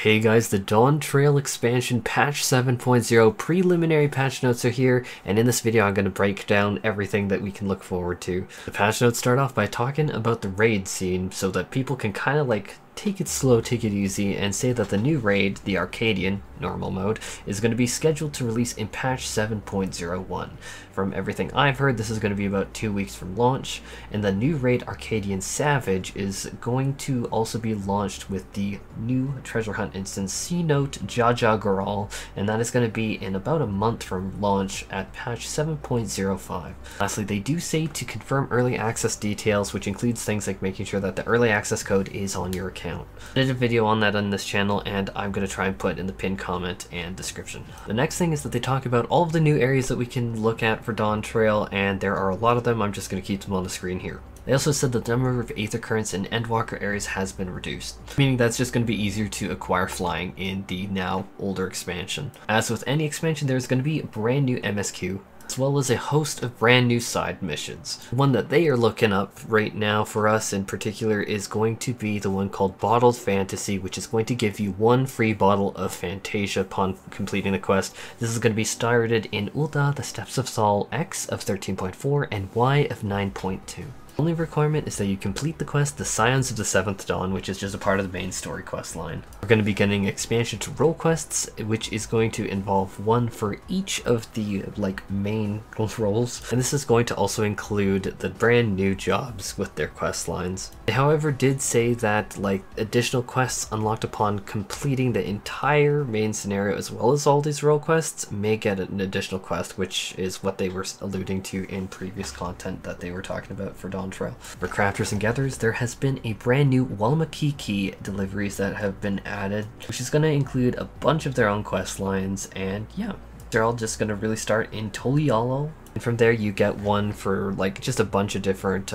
Hey guys, the Dawntrail expansion patch 7.0 preliminary patch notes are here, and in this video I'm going to break down everything that we can look forward to. The patch notes start off by talking about the raid scene so that people can kind of like take it slow, take it easy, and say that the new raid, the Arcadian, normal mode, is going to be scheduled to release in patch 7.01. From everything I've heard, this is going to be about 2 weeks from launch, and the new raid Arcadian Savage is going to also be launched with the new treasure hunt instance C-Note Jaja Goral, and that is going to be in about a month from launch at patch 7.05. Lastly, they do say to confirm early access details, which includes things like making sure that the early access code is on your account. I did a video on that on this channel, and I'm going to try and put in the pinned comment and description. The next thing is that they talk about all of the new areas that we can look at for Dawntrail, and there are a lot of them. I'm just going to keep them on the screen here. They also said that the number of Aether Currents and Endwalker areas has been reduced, meaning that's just going to be easier to acquire flying in the now older expansion. As with any expansion, there's going to be a brand new MSQ, as well as a host of brand new side missions. One that they are looking up right now for us in particular is going to be the one called Bottled Fantasy, which is going to give you one free bottle of Fantasia upon completing the quest. This is going to be started in Ulda, the Steps of Sol X of 13.4 and Y of 9.2. The only requirement is that you complete the quest, the Scions of the Seventh Dawn, which is just a part of the Mainstory Questline. We're going to be getting expansion to role quests, which is going to involve one for each of the main roles, and this is going to also include the brand new jobs with their quest lines. They, however, did say that additional quests unlocked upon completing the entire main scenario as well as all these role quests may get an additional quest, which is what they were alluding to in previous content that they were talking about for Dawntrail. For crafters and gatherers, there has been a brand new Walmakiki deliveries that have been added, which is going to include a bunch of their own quest lines, and yeah, they're all just going to really start in Tolialo, and from there you get one for just a bunch of different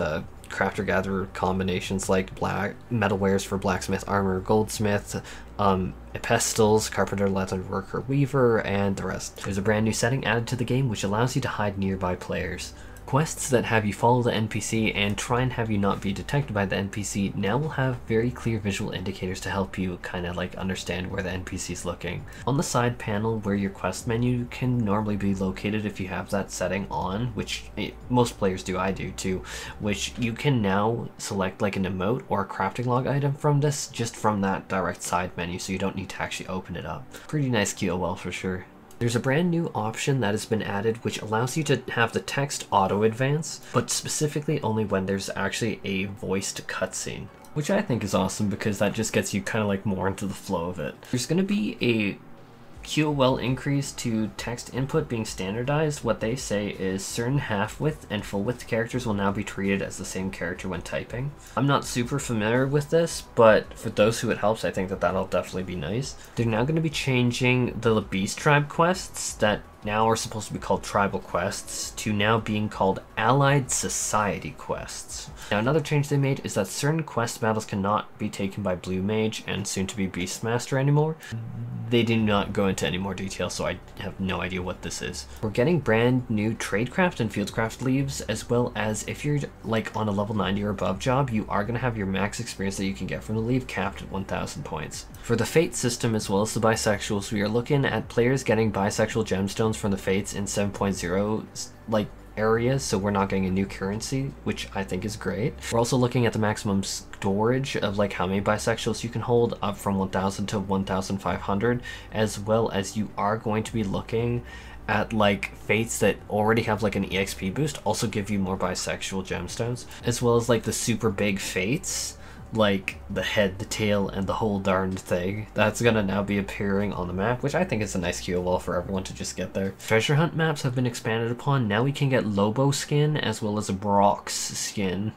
crafter-gatherer combinations, like black metalwares for blacksmith, armor, goldsmith, pestles, carpenter, leatherworker, weaver, and the rest. There's a brand new setting added to the game which allows you to hide nearby players. Quests that have you follow the NPC and try and have you not be detected by the NPC now will have very clear visual indicators to help you kind of understand where the NPC is looking. On the side panel where your quest menu can normally be located if you have that setting on, which most players do, I do too, which you can now select an emote or a crafting log item from this just from that direct side menu, so you don't need to actually open it up. Pretty nice QOL for sure. There's a brand new option that has been added which allows you to have the text auto advance, but specifically only when there's actually a voiced cutscene, which I think is awesome because that just gets you kind of more into the flow of it. There's going to be a QOL increase to text input being standardized. What they say is certain half-width and full-width characters will now be treated as the same character when typing. I'm not super familiar with this, but for those who it helps, I think that that'll definitely be nice. They're now going to be changing the Beast Tribe quests that now are supposed to be called tribal quests to now being called Allied Society quests. Now another change they made is that certain quest battles cannot be taken by Blue Mage and soon to be Beastmaster anymore. They do not go into any more detail, so I have no idea what this is. We're getting brand new Tradecraft and Fieldcraft leaves, as well as if you're on a level 90 or above job, you are going to have your max experience that you can get from the leave capped at 1000 points. For the Fate system as well as the bisexuals, we are looking at players getting bisexual gemstones from the Fates in 7.0 areas, so we're not getting a new currency, which I think is great. We're also looking at the maximum storage of how many bisexuals you can hold, up from 1000 to 1500, as well as you are going to be looking at fates that already have an EXP boost also give you more bisexual gemstones, as well as the super big fates the head, the tail, and the whole darned thing. That's gonna now be appearing on the map, which I think is a nice QOL for everyone to just get there. Treasure hunt maps have been expanded upon. Now we can get Lobo skin as well as a Brox skin.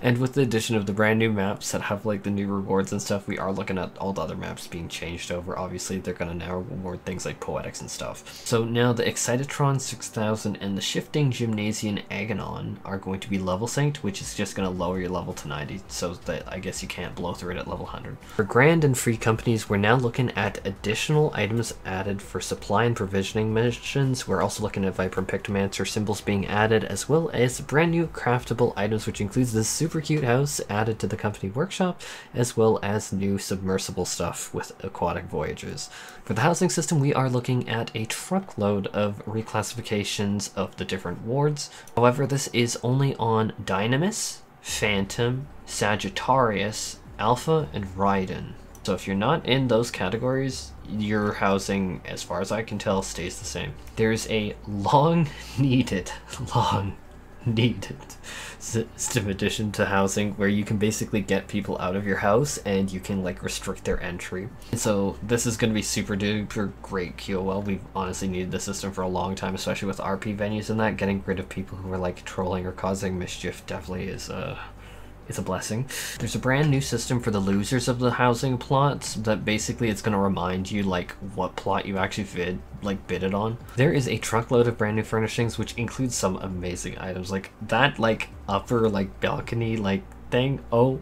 And with the addition of the brand new maps that have the new rewards and stuff, we are looking at all the other maps being changed over. Obviously, they're going to now reward things like Poetics and stuff. So now the Excitotron 6000 and the Shifting Gymnasium Aganon are going to be level synced, which is just going to lower your level to 90, so that I guess you can't blow through it at level 100. For Grand and Free companies, we're now looking at additional items added for supply and provisioning missions. We're also looking at Viper and Pictomancer symbols being added, as well as brand new craftable items, which includes this super super cute house added to the company workshop, as well as new submersible stuff with aquatic voyages. For the housing system, we are looking at a truckload of reclassifications of the different wards. However, this is only on Dynamis, Phantom, Sagittarius, Alpha, and Raiden. So if you're not in those categories, your housing, as far as I can tell, stays the same. There's a long needed system addition to housing where you can basically get people out of your house and you can like restrict their entry. And so this is going to be super duper great QOL. We've honestly needed the system for a long time, especially with RP venues and that. Getting rid of people who are like trolling or causing mischief definitely is it's a blessing. There's a brand new system for the losers of the housing plots that basically it's going to remind you like what plot you actually bidded on. There is a truckload of brand new furnishings which includes some amazing items like that like upper like balcony like thing. Oh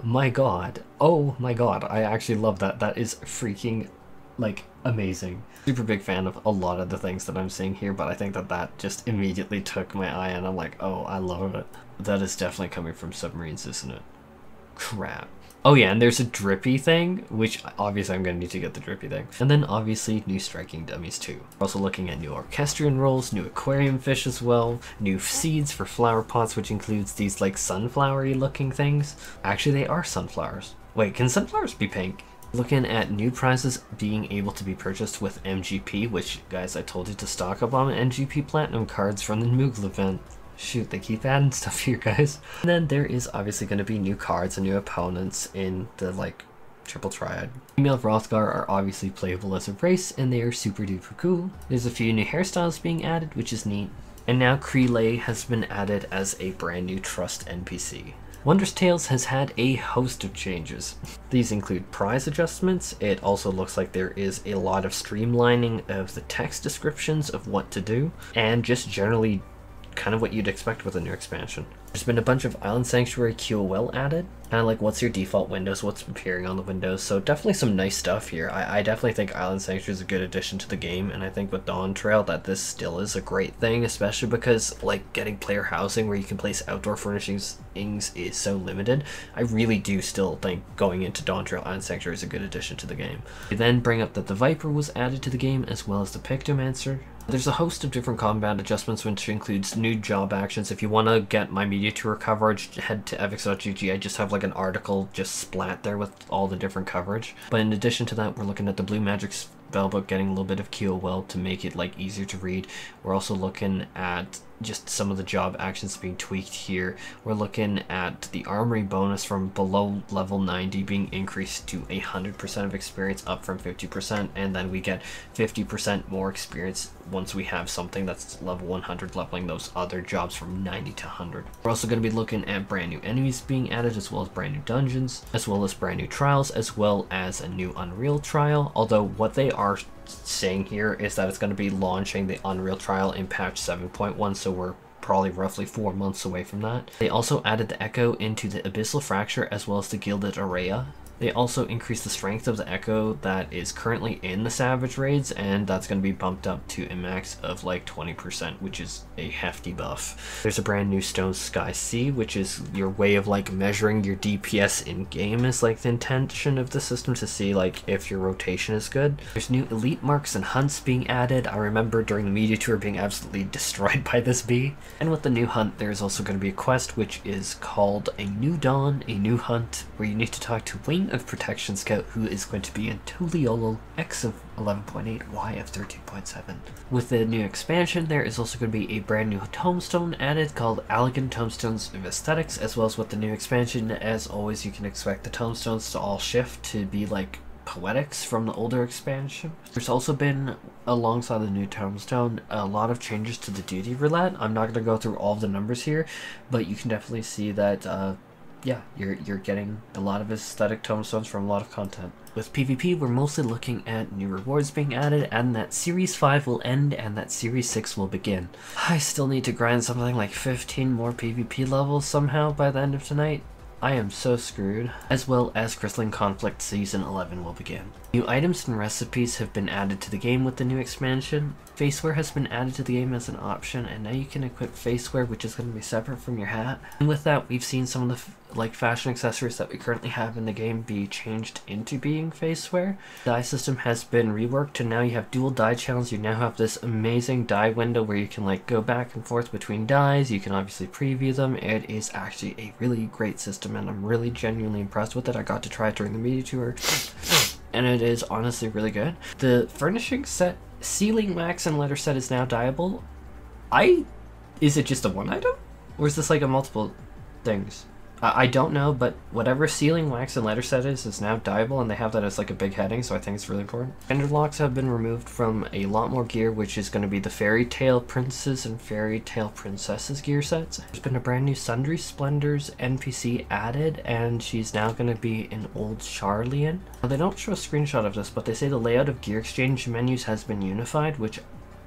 my god. Oh my god. I actually love that. That is freaking like amazing. Super big fan of a lot of the things that I'm seeing here, but I think that just immediately took my eye and I'm like, oh, I love it. That is definitely coming from submarines, isn't it? Crap. Oh yeah, and there's a drippy thing, which obviously I'm going to need to get the drippy thing. And then obviously new striking dummies too. We're also looking at new orchestrion rolls, new aquarium fish as well, new seeds for flower pots, which includes these like sunflowery looking things. Actually, they are sunflowers. Wait, can sunflowers be pink? Looking at new prizes being able to be purchased with MGP, which guys, I told you to stock up on MGP Platinum cards from the Moogle event. Shoot, they keep adding stuff here, guys. And then there is obviously going to be new cards and new opponents in the like triple triad. Female Hrothgar are obviously playable as a race and they are super duper cool. There's a few new hairstyles being added, which is neat. And now Krile has been added as a brand new trust NPC. Wondrous Tails has had a host of changes. These include prize adjustments. It also looks like there is a lot of streamlining of the text descriptions of what to do, and just generally kind of what you'd expect with a new expansion. There's been a bunch of Island Sanctuary QOL added, kind of like what's your default windows, what's appearing on the windows, so definitely some nice stuff here. I definitely think Island Sanctuary is a good addition to the game, and I think with Dawntrail that this still is a great thing, especially because like getting player housing where you can place outdoor furnishings is so limited. I really do still think going into Dawntrail, Island Sanctuary is a good addition to the game. They then bring up that the Viper was added to the game as well as the Pictomancer. There's a host of different combat adjustments, which includes new job actions. If you want to get my media tour coverage, head to FFXIV. I just have like an article just splat there with all the different coverage. But in addition to that, we're looking at the Blue Magic Spellbook getting a little bit of QOL to make it like easier to read. We're also looking at just some of the job actions being tweaked here. We're looking at the armory bonus from below level 90 being increased to 100% of experience, up from 50%, and then we get 50% more experience once we have something that's level 100, leveling those other jobs from 90 to 100. We're also going to be looking at brand new enemies being added, as well as brand new dungeons, as well as brand new trials, as well as a new Unreal trial, although what they are saying here is that it's going to be launching the Unreal trial in patch 7.1, so we're probably roughly 4 months away from that. They also added the Echo into the Abyssal Fracture as well as the Gilded Araya. They also increased the strength of the Echo that is currently in the Savage raids, and that's going to be bumped up to a max of like 20%, which is a hefty buff. There's a brand new Stone Sky Sea, which is your way of like measuring your DPS in game, is like the intention of the system to see like if your rotation is good. There's new elite marks and hunts being added. I remember during the media tour being absolutely destroyed by this bee. And with the new hunt, there's also going to be a quest which is called A New Dawn, A New Hunt, where you need to talk to Wing of Protection Scout, who is going to be in Tuliolo X of 11.8, Y of 13.7. With the new expansion, there is also going to be a brand new tomestone added called Elegant Tomestones of Aesthetics, as well as with the new expansion. As always, you can expect the tomestones to all shift to be like poetics from the older expansion. There's also been, alongside the new tomestone, a lot of changes to the duty roulette. I'm not going to go through all of the numbers here, but you can definitely see that yeah, you're getting a lot of aesthetic tomestones from a lot of content. With PvP, we're mostly looking at new rewards being added, and that Series 5 will end and that Series 6 will begin. I still need to grind something like 15 more PvP levels somehow by the end of tonight. I am so screwed. As well as Crystalline Conflict Season 11 will begin. New items and recipes have been added to the game with the new expansion. Facewear has been added to the game as an option, and now you can equip Facewear, which is going to be separate from your hat. And with that, we've seen some of the fashion accessories that we currently have in the game be changed into being Facewear. The dye system has been reworked, and now you have dual dye channels. You now have this amazing dye window where you can like go back and forth between dyes. You can obviously preview them. It is actually a really great system, and I'm really genuinely impressed with it. I got to try it during the media tour, and it is honestly really good. The furnishing set, sealing wax and letter set is now dyeable. Is it just a one item? Or is this like a multiple things? I don't know, but whatever sealing wax and letter set is now dyeable, and they have that as like a big heading, so I think it's really important. Gender locks have been removed from a lot more gear, which is going to be the Fairy Tale Princes and Fairy Tale Princesses gear sets. There's been a brand new Sundry Splendors NPC added, and she's now going to be an old Charlian. Now, they don't show a screenshot of this, but they say the layout of gear exchange menus has been unified, which,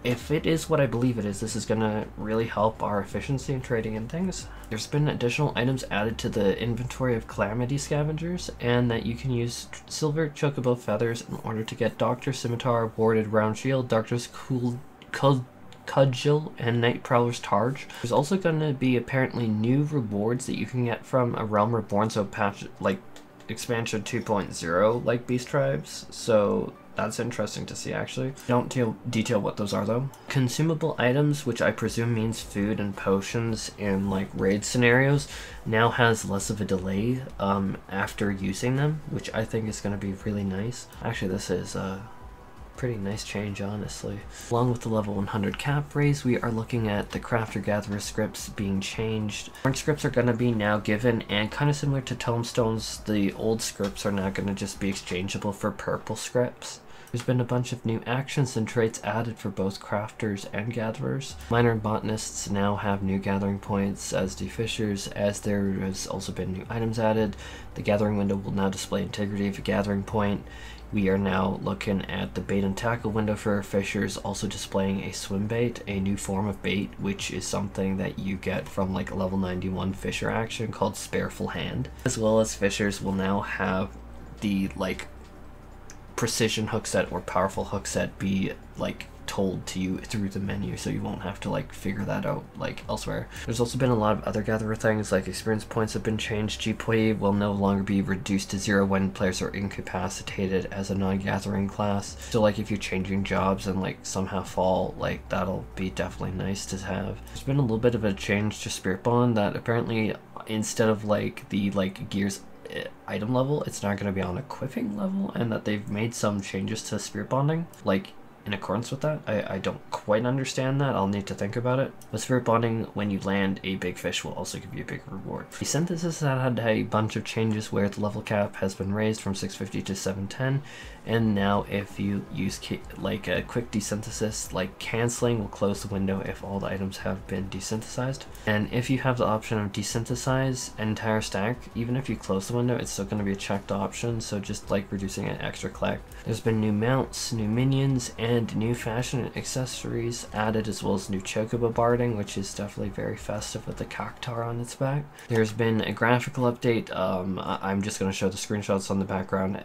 if it is what I believe it is, this is going to really help our efficiency in trading and things. There's been additional items added to the inventory of Calamity scavengers, and that you can use silver chocobo feathers in order to get Doctor Scimitar, Warded Round Shield, Doctor's Cudgel, and Night Prowler's Targe. There's also going to be apparently new rewards that you can get from a Realm Reborn, so patch like expansion 2.0 like Beast Tribes, so that's interesting to see actually. Don't detail what those are though. Consumable items, which I presume means food and potions in like raid scenarios, now has less of a delay after using them, which I think is going to be really nice. Actually, this is a pretty nice change, honestly. Along with the level 100 cap raise, we are looking at the Crafter Gatherer scripts being changed. Orange scripts are going to be now given, and kind of similar to Tomestones, the old scripts are now going to just be exchangeable for purple scripts. There's been a bunch of new actions and traits added for both crafters and gatherers. Miner and botanists now have new gathering points, as do fishers, as there has also been new items added. The gathering window will now display integrity of a gathering point. We are now looking at the bait and tackle window for fishers, also displaying a swim bait, a new form of bait, which is something that you get from like a level 91 fisher action called Spareful Hand. As well as fishers will now have the like precision hook set or powerful hook set be like told to you through the menu, so you won't have to like figure that out like elsewhere. There's also been a lot of other gatherer things, like experience points have been changed. GP will no longer be reduced to 0 when players are incapacitated as a non-gathering class, so like if you're changing jobs and like somehow fall, like that'll be definitely nice to have. There's been a little bit of a change to Spirit Bond, that apparently instead of like the gears item level, it's not going to be on equipping level, and that they've made some changes to spirit bonding like in accordance with that. I don't quite understand that. I'll need to think about it. But spirit bonding, when you land a big fish, will also give you a big reward. Desynthesis had a bunch of changes where the level cap has been raised from 650 to 710, and now if you use like a quick desynthesis, like canceling will close the window if all the items have been desynthesized. And if you have the option of desynthesize an entire stack, even if you close the window, it's still going to be a checked option, so just like reducing an extra collect. There's been new mounts, new minions, and new fashion accessories added, as well as new chocobo barding, which is definitely very festive with the cactar on its back. There's been a graphical update. I'm just going to show the screenshots on the background.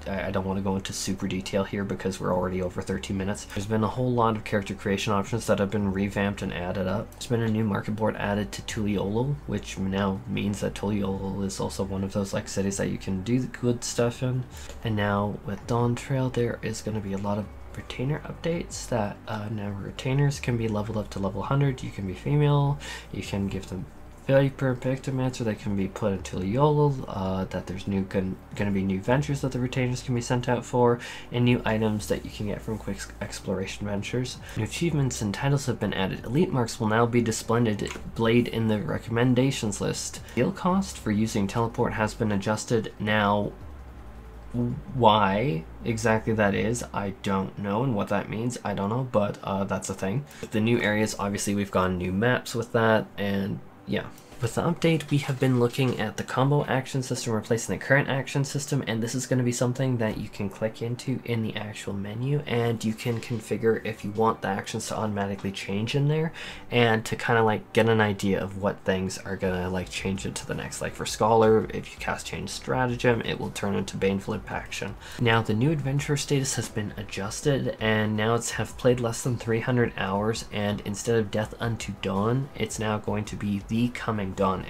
I don't want to go into super detail here because we're already over 13 minutes. There's been a whole lot of character creation options that have been revamped and added up. There's been a new market board added to Tuliolo, which now means that Tuliolo is also one of those like cities that you can do the good stuff in. And now with Dawntrail, there is going to be a lot of retainer updates that now retainers can be leveled up to level 100. You can be female, you can give them Viper and Pictomancer that can be put into YOLO, that there's going to be new ventures that the retainers can be sent out for, and new items that you can get from quick exploration ventures. New achievements and titles have been added. Elite marks will now be displayed in the recommendations list. Deal cost for using teleport has been adjusted. Now, why exactly that is, I don't know, and what that means, I don't know, but that's a thing. With the new areas, obviously we've gotten new maps with that, and yeah. With the update, we have been looking at the combo action system replacing the current action system, and this is going to be something that you can click into in the actual menu, and you can configure if you want the actions to automatically change in there, and to kind of like get an idea of what things are going to like change into the next. Like for Scholar, if you cast Change Stratagem, it will turn into Baneful Impaction. Now the new adventurer status has been adjusted, and now it's have played less than 300 hours, and instead of Death Unto Dawn, it's now going to be the Coming Dawn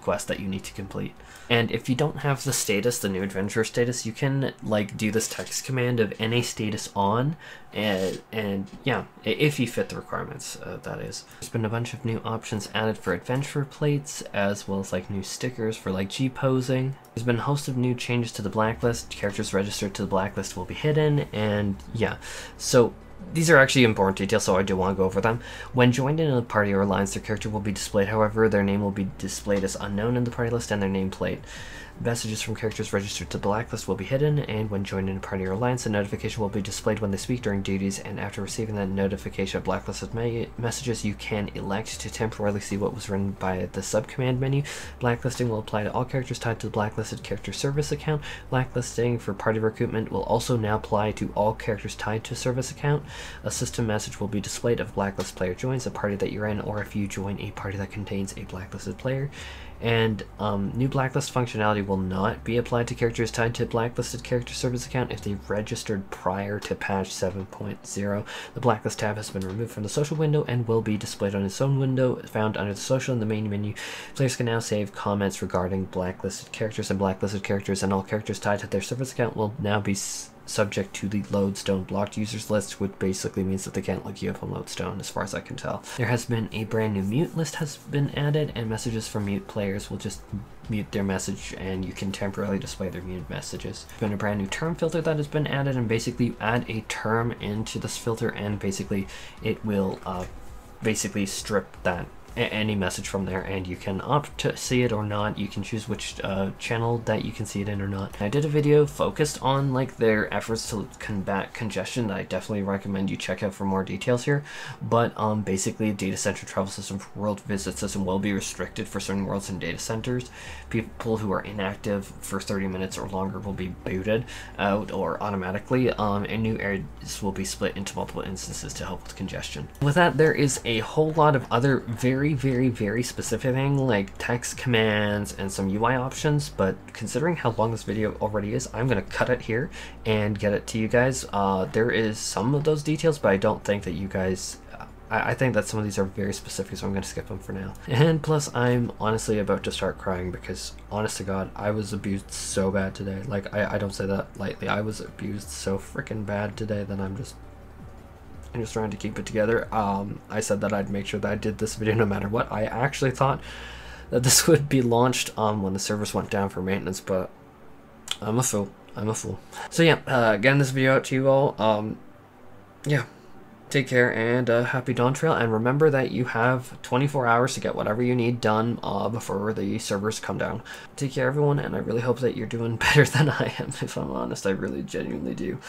quest that you need to complete. And if you don't have the status, the new adventurer status, you can like do this text command of NA status on, and yeah, if you fit the requirements, that is. There's been a bunch of new options added for adventurer plates, as well as like new stickers for like G-posing. There's been a host of new changes to the blacklist. Characters registered to the blacklist will be hidden, and yeah, so these are actually important details, so I do want to go over them. When joined in a party or alliance, their character will be displayed. However, their name will be displayed as unknown in the party list and their nameplate. Messages from characters registered to the blacklist will be hidden, and when joined in a party or alliance, a notification will be displayed when they speak during duties, and after receiving that notification of blacklisted messages, you can elect to temporarily see what was written by the subcommand menu. Blacklisting will apply to all characters tied to the blacklisted character service account. Blacklisting for party recruitment will also now apply to all characters tied to a service account. A system message will be displayed if a blacklist player joins a party that you're in, or if you join a party that contains a blacklisted player. And new blacklist functionality will not be applied to characters tied to blacklisted character service account if they registered prior to patch 7.0. The blacklist tab has been removed from the social window and will be displayed on its own window found under the social in the main menu. Players can now save comments regarding blacklisted characters, and all characters tied to their service account will now be subject to the Lodestone blocked users list, which basically means that they can't look you up on Lodestone as far as I can tell. There has been a brand new mute list has been added, and messages from mute players will just mute their message, and you can temporarily display their muted messages. There's been a brand new term filter that has been added, and basically you add a term into this filter, and basically it will basically strip that any message from there, and you can opt to see it or not. You can choose which channel that you can see it in or not. I did a video focused on like their efforts to combat congestion that I definitely recommend you check out for more details here, but basically data center travel system for world visit system will be restricted for certain worlds and data centers. People who are inactive for 30 minutes or longer will be booted out or automatically, and new areas will be split into multiple instances to help with congestion. With that, there is a whole lot of other very specific thing like text commands and some UI options, but considering how long this video already is, I'm going to cut it here and get it to you guys. There is some of those details, but I don't think that you guys I think that some of these are very specific, so I'm going to skip them for now. And plus, I'm honestly about to start crying because, honest to God, I was abused so bad today. Like, I don't say that lightly. I was abused so freaking bad today that I'm just trying to keep it together. I said that I'd make sure that I did this video no matter what. I actually thought that this would be launched when the servers went down for maintenance, but I'm a fool. So yeah, getting this video out to you all. Yeah. Take care, and happy Dawntrail, and remember that you have 24 hours to get whatever you need done before the servers come down. Take care, everyone, and I really hope that you're doing better than I am. If I'm honest, I really genuinely do.